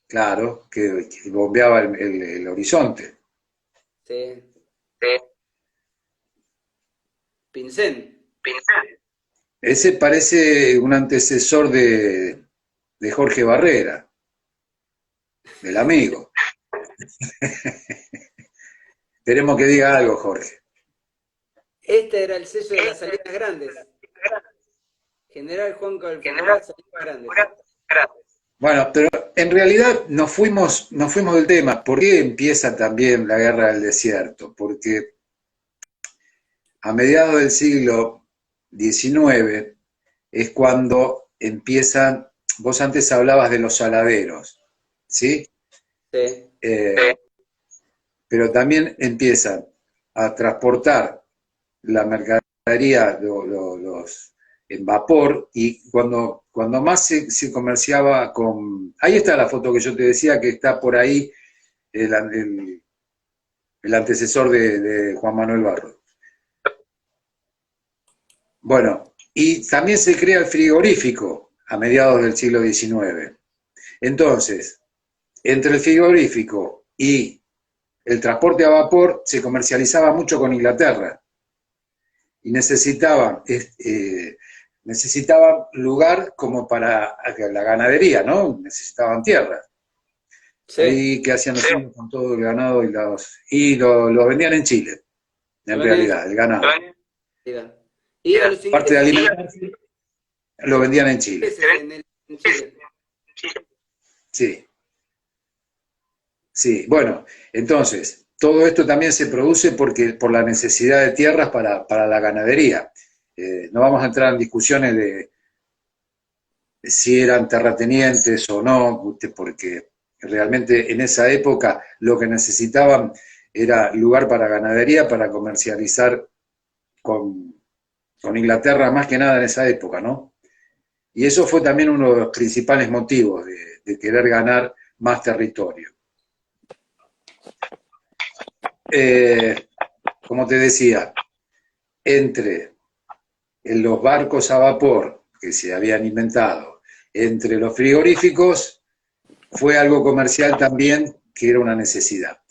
claro, que bombeaba el horizonte. Sí. Pincén. Ese parece un antecesor de Jorge Barrera, del amigo. Esperemos que diga algo, Jorge. Este era el sello de las salidas grandes. General Juan Calfucurá, salidas grandes. Bueno, pero en realidad nos fuimos del tema. ¿Por qué empieza también la guerra del desierto? Porque a mediados del siglo XIX es cuando empiezan, vos antes hablabas de los saladeros, ¿sí? Sí, Pero también empiezan a transportar la mercadería en vapor y cuando más se comerciaba con... Ahí está la foto que yo te decía que está por ahí el antecesor de Juan Manuel Barro. Bueno, y también se crea el frigorífico a mediados del siglo XIX. Entonces, entre el frigorífico y el transporte a vapor se comercializaba mucho con Inglaterra y necesitaban lugar como para la ganadería, ¿no? Necesitaban tierra. Sí, Ahí, ¿qué hacían los indios con todo el ganado? Y lo vendían en Chile, lo en vendían realidad, el ganado. en y a los Parte de ingleses alimentarse, lo vendían en Chile. en Chile. Sí, sí. Bueno, entonces, todo esto también se produce por la necesidad de tierras para la ganadería. No vamos a entrar en discusiones de si eran terratenientes o no, porque realmente en esa época lo que necesitaban era lugar para ganadería, para comercializar con, con Inglaterra, más que nada en esa época, ¿no? Y eso fue también uno de los principales motivos de querer ganar más territorio. Eh, como te decía, entre los barcos a vapor que se habían inventado, entre los frigoríficos, fue algo comercial también que era una necesidad.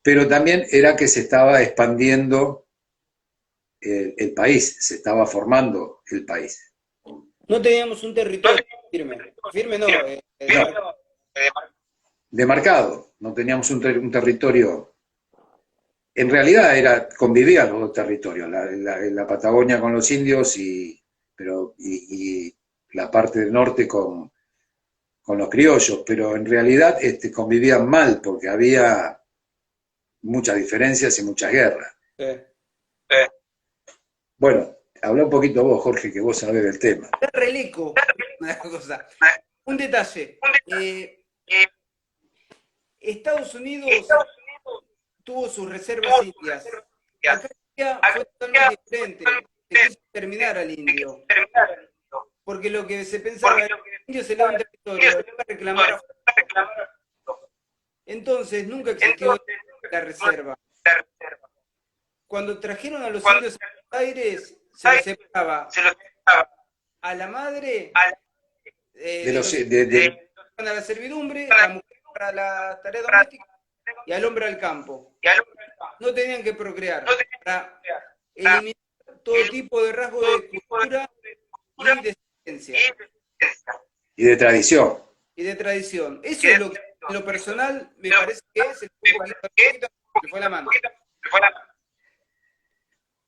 Pero también era que se estaba expandiendo el país, se estaba formando el país. No teníamos un territorio firme. Firme no, No, demarcado, no teníamos un territorio. En realidad convivían los dos territorios, la Patagonia con los indios y la parte del norte con los criollos, pero en realidad convivían mal porque había muchas diferencias y muchas guerras. Bueno, habla un poquito vos, Jorge, que vos sabés del tema. Relico, una cosa. Un detalle. Estados Unidos tuvo sus reservas indias. Acá fue totalmente diferente. Se quiso terminar al indio. Porque lo que se pensaba era que el indio se le da un territorio, le va a reclamar. Entonces nunca existió la reserva. Cuando trajeron a los indios a Buenos Aires, se los separaba a la madre a la servidumbre, a la mujer para la tarea doméstica y al hombre al campo. No tenían que procrear para eliminar todo tipo de rasgo de cultura y de ciencia. Y de tradición. Y de tradición. Eso es lo que, en lo personal, me parece que es el poquito que fue la mano.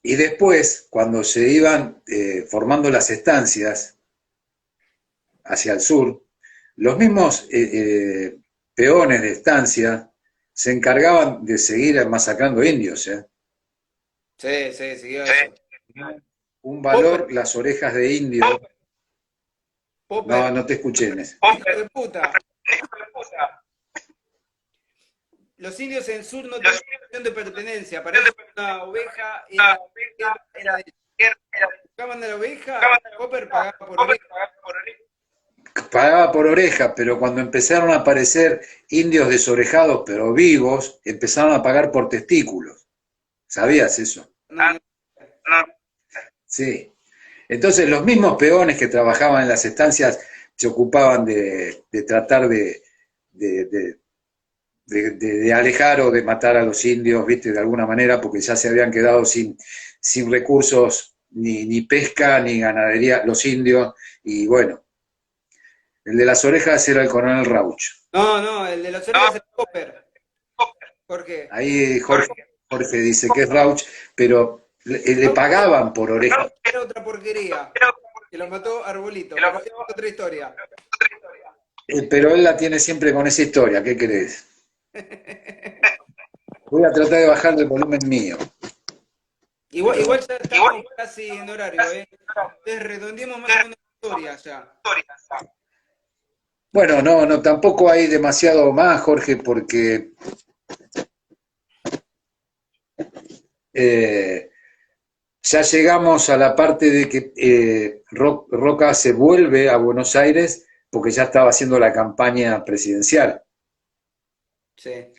Y después, cuando se iban formando las estancias hacia el sur, los mismos peones de estancia se encargaban de seguir masacrando indios. Sí, siguió eso. Un valor, las orejas de indio. Popper. No te escuché en eso. Hijo de puta. Los indios en el sur no tenían opción de pertenencia. Para ellos una oveja era de ellos. Buscaban a la oveja, Popper pagaba por oveja. Pagaba por oreja, pero cuando empezaron a aparecer indios desorejados, pero vivos, empezaron a pagar por testículos. ¿Sabías eso? No. Sí. Entonces los mismos peones que trabajaban en las estancias se ocupaban de tratar de alejar o de matar a los indios, ¿viste? De alguna manera, porque ya se habían quedado sin recursos, ni pesca, ni ganadería, los indios, y bueno, el de las orejas era el coronel Rauch. No, el de las orejas era Popper. ¿Por qué? Ahí Jorge dice que es Rauch, pero le pagaban por orejas. Era otra porquería, que lo mató Arbolito, pero es otra historia. Pero él la tiene siempre con esa historia, ¿qué querés? Voy a tratar de bajar el volumen mío. Igual ya estamos casi en horario, ¿eh? Entonces redondeemos más o menos la historia ya. Bueno, no, tampoco hay demasiado más, Jorge, porque ya llegamos a la parte de que Roca se vuelve a Buenos Aires porque ya estaba haciendo la campaña presidencial. Sí.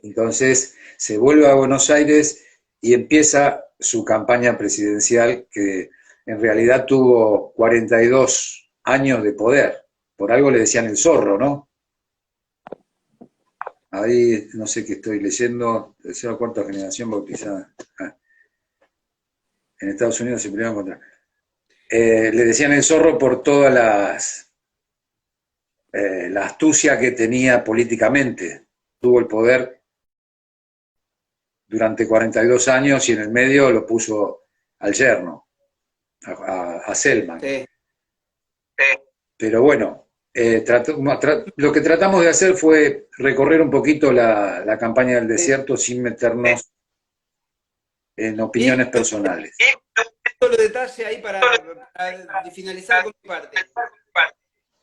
Entonces se vuelve a Buenos Aires y empieza su campaña presidencial que en realidad tuvo 42 años de poder. Por algo le decían el zorro, ¿no? Ahí no sé qué estoy leyendo, tercera o cuarta generación bautizada. En Estados Unidos se pelearon contra. Le decían el zorro por todas la astucia que tenía políticamente. Tuvo el poder durante 42 años y en el medio lo puso al yerno, a Selman. Sí. Pero bueno, lo que tratamos de hacer fue recorrer un poquito la campaña del desierto sin meternos en opiniones personales. Solo detalle ahí para finalizar con mi parte.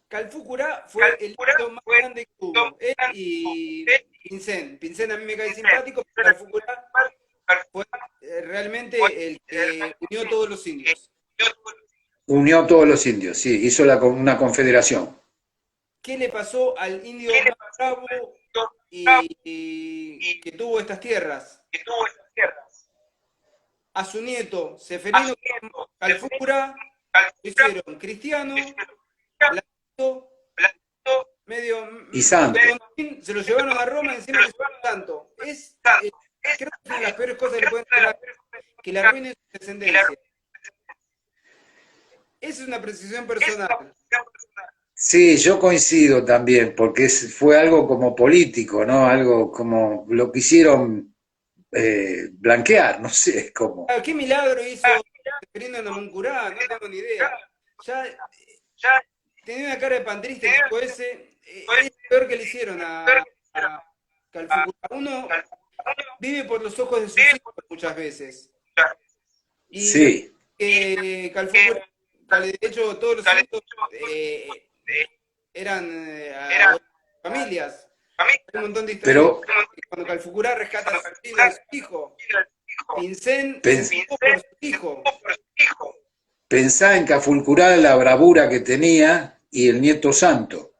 Calfúcura fue el hito más grande que hubo. Él y Pincén. Pincén a mí me cae simpático, pero Calfúcura fue realmente el que unió a todos los indios. Unió a todos los indios, sí, hizo una confederación. ¿Qué le pasó al indio más bravo y que tuvo estas tierras? A su nieto, Seferino Calfúcura, lo hicieron cristiano, blanco, medio y santo. Se lo llevaron a Roma y encima le llevaron tanto. Creo que es una de las peores cosas que le pueden hacer, que le arruinen su descendencia. Esa es una precisión personal. Sí, yo coincido también, porque fue algo como político, ¿no? Algo como lo quisieron blanquear, no sé cómo. ¿Qué milagro hizo Seferino Namuncurá? No tengo ni idea. Ya tenía una cara de panterista el tipo ese. Es peor que le hicieron a Calfúcura. Uno vive por los ojos de sus hijos muchas veces. Y sí. Calfúcura, de hecho, todos los hijos eran familias. Hay un montón de historias. Pero cuando Calfúcura rescata a su hijo, Pincén por su hijo. Pensá en Cafulcurá la bravura que tenía y el nieto santo.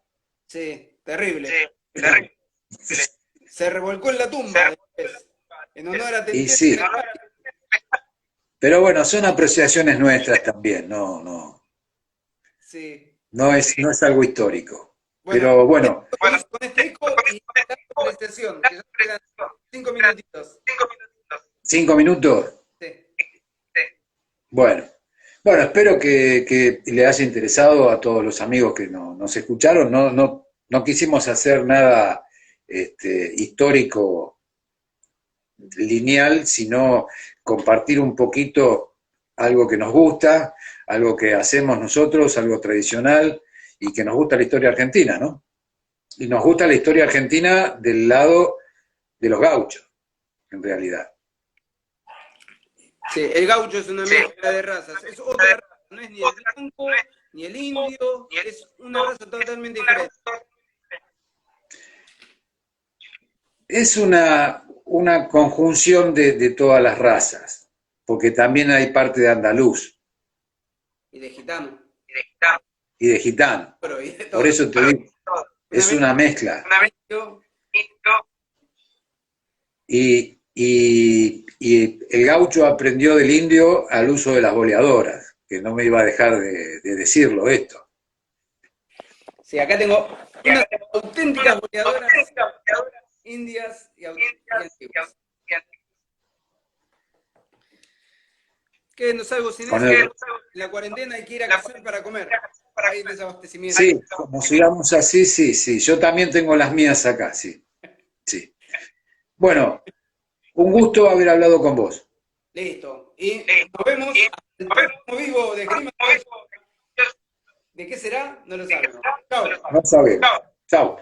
Sí, terrible. Se revolcó en la tumba después, en honor a y sí. Pero bueno, son apreciaciones nuestras también, no. Sí. No es algo histórico. Bueno, pero bueno. Con este eco y la apreciación, que ya quedan 5 minutitos. 5 minutos. Sí. Bueno, espero que le haya interesado a todos los amigos que nos escucharon. No quisimos hacer nada histórico lineal, sino compartir un poquito algo que nos gusta, algo que hacemos nosotros, algo tradicional, y que nos gusta la historia argentina, ¿no? Y nos gusta la historia argentina del lado de los gauchos, en realidad. Sí, el gaucho es una mezcla de razas, es otra raza, no es ni el blanco, ni el indio, es una raza totalmente diferente. Es una conjunción de todas las razas, porque también hay parte de andaluz. Y de gitano. Y de gitano. Por eso te digo, es una mezcla. Y el gaucho aprendió del indio al uso de las boleadoras, que no me iba a dejar de decirlo esto. Sí, acá tengo unas auténticas boleadoras indias y antiguas. ¿Qué? No salgo sin eso. En la cuarentena hay que ir a cazar para comer. Hay desabastecimiento. Sí, como sigamos así, sí. Yo también tengo las mías acá, sí. Bueno, un gusto haber hablado con vos. Listo. Y nos vemos en el próximo vivo de Crimen. ¿De qué será? No lo sabemos. Chao. No sabemos. Chao.